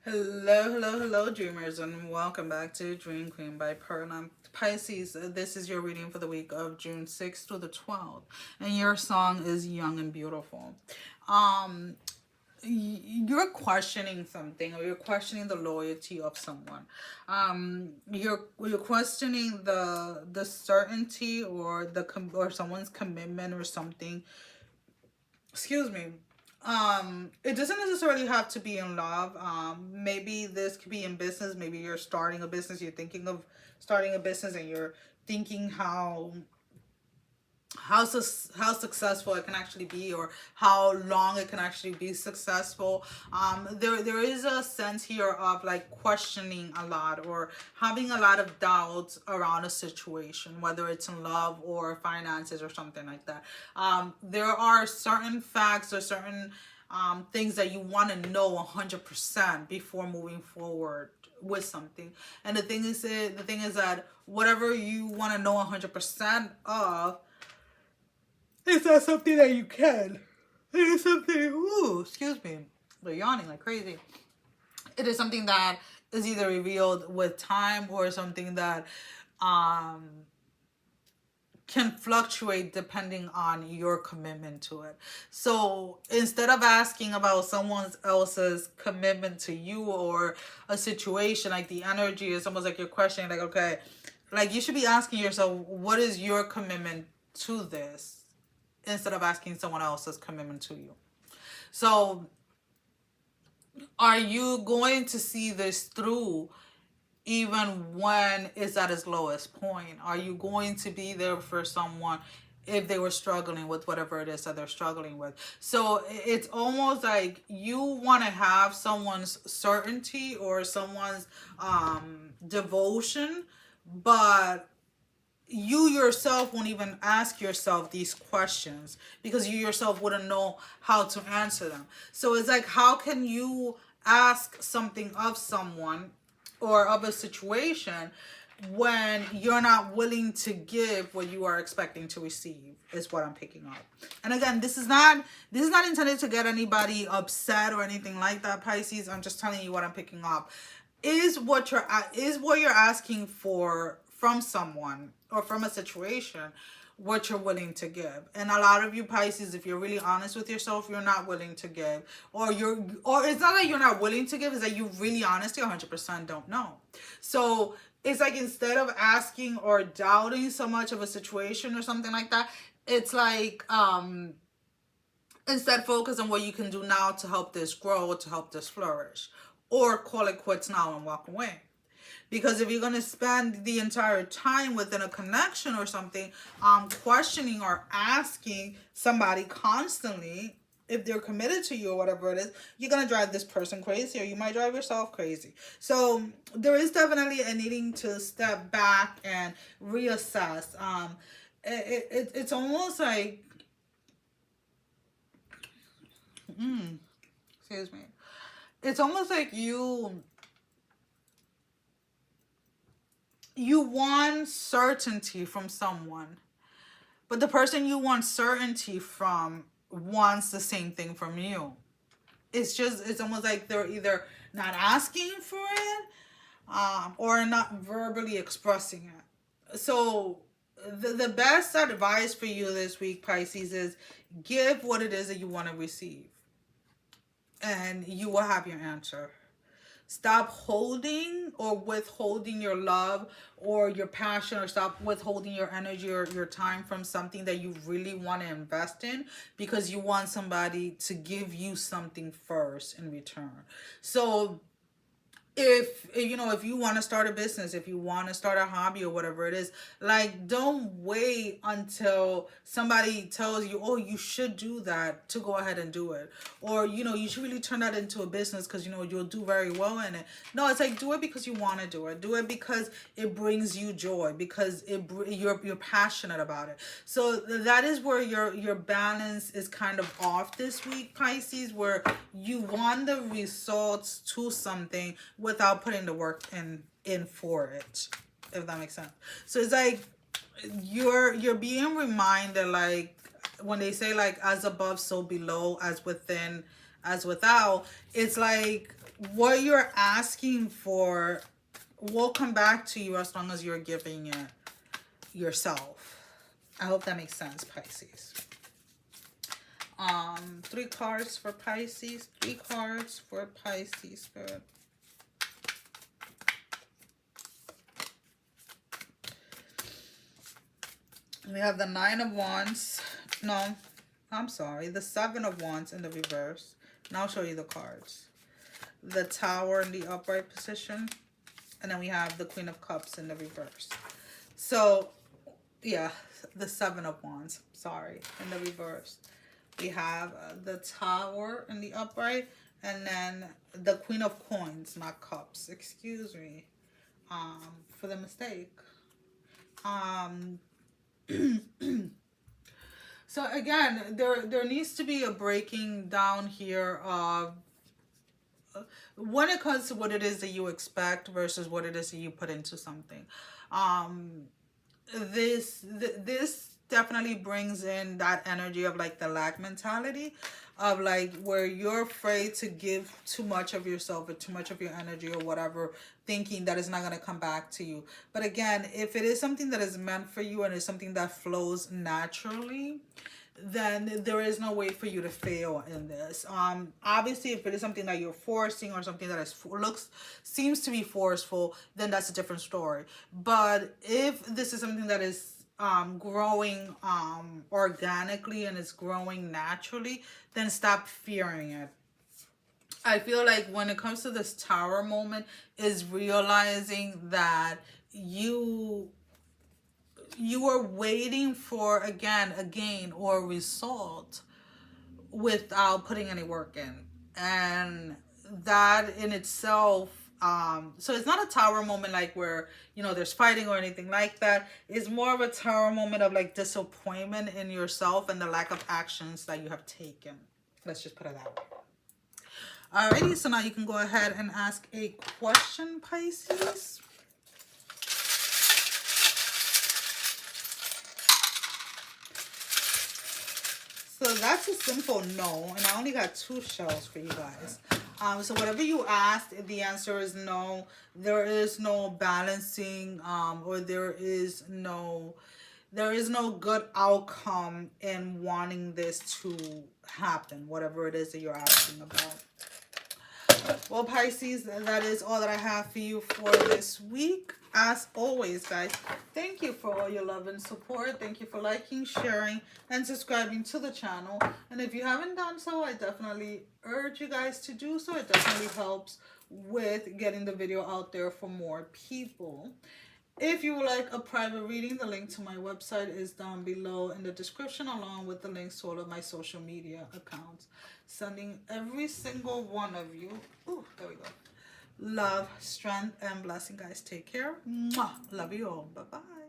Hello, dreamers, and welcome back to Dream Queen by Perla'S. Pisces, this is your reading for the week of June 6th to the 12th, and your song is Young and Beautiful. Um, you're questioning something, or you're questioning the loyalty of someone. You're questioning the certainty or or someone's commitment or something. Excuse me. It doesn't necessarily have to be in love. Maybe this could be in business. Maybe you're starting a business, you're thinking of starting a business, and you're thinking how successful it can actually be, or how long it can actually be successful. There is a sense here of like questioning a lot, or having a lot of doubts around a situation, whether it's in love or finances or something like that. There are certain facts or certain things that you want to know 100% before moving forward with something. And the thing is that whatever you want to know 100% of, it's not something that you can. It is something, ooh, excuse me, they're yawning like crazy. It is something that is either revealed with time, or something that um, can fluctuate depending on your commitment to it. So instead of asking about someone else's commitment to you or a situation, like the energy is almost like you're questioning, like, okay, like you should be asking yourself, what is your commitment to this? Instead of asking someone else's commitment to you. So are you going to see this through even when it's at its lowest point? Are you going to be there for someone if they were struggling with whatever it is that they're struggling with? So it's almost like you want to have someone's certainty or someone's devotion, but you yourself won't even ask yourself these questions because you yourself wouldn't know how to answer them. So it's like, how can you ask something of someone or of a situation when you're not willing to give what you are expecting to receive, is what I'm picking up. And again, this is not intended to get anybody upset or anything like that, Pisces. I'm just telling you what I'm picking up. Is what you're asking for from someone or from a situation what you're willing to give. And a lot of you Pisces, if you're really honest with yourself, you're not willing to give, or it's not that you're not willing to give, it's that you really honestly 100% don't know. So it's like, instead of asking or doubting so much of a situation or something like that, it's like instead focus on what you can do now to help this grow, to help this flourish, or call it quits now and walk away. Because if you're going to spend the entire time within a connection or something, questioning or asking somebody constantly if they're committed to you or whatever it is, you're going to drive this person crazy, or you might drive yourself crazy. So there is definitely a needing to step back and reassess. It's almost like, excuse me, it's almost like you want certainty from someone, but the person you want certainty from wants the same thing from you. It's almost like they're either not asking for it, or not verbally expressing it. So the best advice for you this week, Pisces, is give what it is that you want to receive, and you will have your answer. Stop holding or withholding your love or your passion, or stop withholding your energy or your time from something that you really want to invest in, because you want somebody to give you something first in return. So if you want to start a business, if you want to start a hobby or whatever it is, like, don't wait until somebody tells you, oh, you should do that, to go ahead and do it. Or you should really turn that into a business because you'll do very well in it. No, it's like, do it because you want to do it. Do it because it brings you joy, because you're passionate about it. So that is where your balance is kind of off this week, Pisces, where you want the results to something without putting the work in for it, if that makes sense. So it's like you're being reminded, like when they say, like, as above so below, as within as without, it's like what you're asking for will come back to you as long as you're giving it yourself. I hope that makes sense, Pisces. 3 cards for Pisces. 3 cards for Pisces, Spirit. We have the 9 of Wands. No, I'm sorry. The 7 of Wands in the reverse. And I'll show you the cards. The Tower in the upright position. And then we have the Queen of Cups in the reverse. So, yeah, the 7 of Wands. Sorry, in the reverse. We have the Tower in the upright. And then the Queen of Coins, not Cups. Excuse me for the mistake. So again, there needs to be a breaking down here of when it comes to what it is that you expect versus what it is that you put into something. This definitely brings in that energy of like the lack mentality, of like where you're afraid to give too much of yourself or too much of your energy or whatever, thinking that it's not going to come back to you. But again, if it is something that is meant for you and it's something that flows naturally, then there is no way for you to fail in this. Obviously, if it is something that you're forcing or something that is seems to be forceful, then that's a different story. But if this is something that is growing organically and it's growing naturally, then stop fearing it. I feel like when it comes to this Tower moment is realizing that you are waiting for, again, a gain or a result without putting any work in. And that in itself, so it's not a Tower moment like where, you know, there's fighting or anything like that. It's more of a Tower moment of like disappointment in yourself and the lack of actions that you have taken. Let's just put it that way. Alrighty, so now you can go ahead and ask a question, Pisces. So that's a simple no, and I only got 2 shells for you guys. So whatever you asked, the answer is no. There is no balancing, or there is no good outcome in wanting this to happen, whatever it is that you're asking about. Well, Pisces, that is all that I have for you for this week. As always, guys, thank you for all your love and support. Thank you for liking, sharing, and subscribing to the channel. And if you haven't done so, I definitely urge you guys to do so. It definitely helps with getting the video out there for more people. If you would like a private reading, the link to my website is down below in the description, along with the links to all of my social media accounts. Sending every single one of you, there we go, love, strength, and blessing, guys. Take care. Mwah. Love you all. Bye-bye.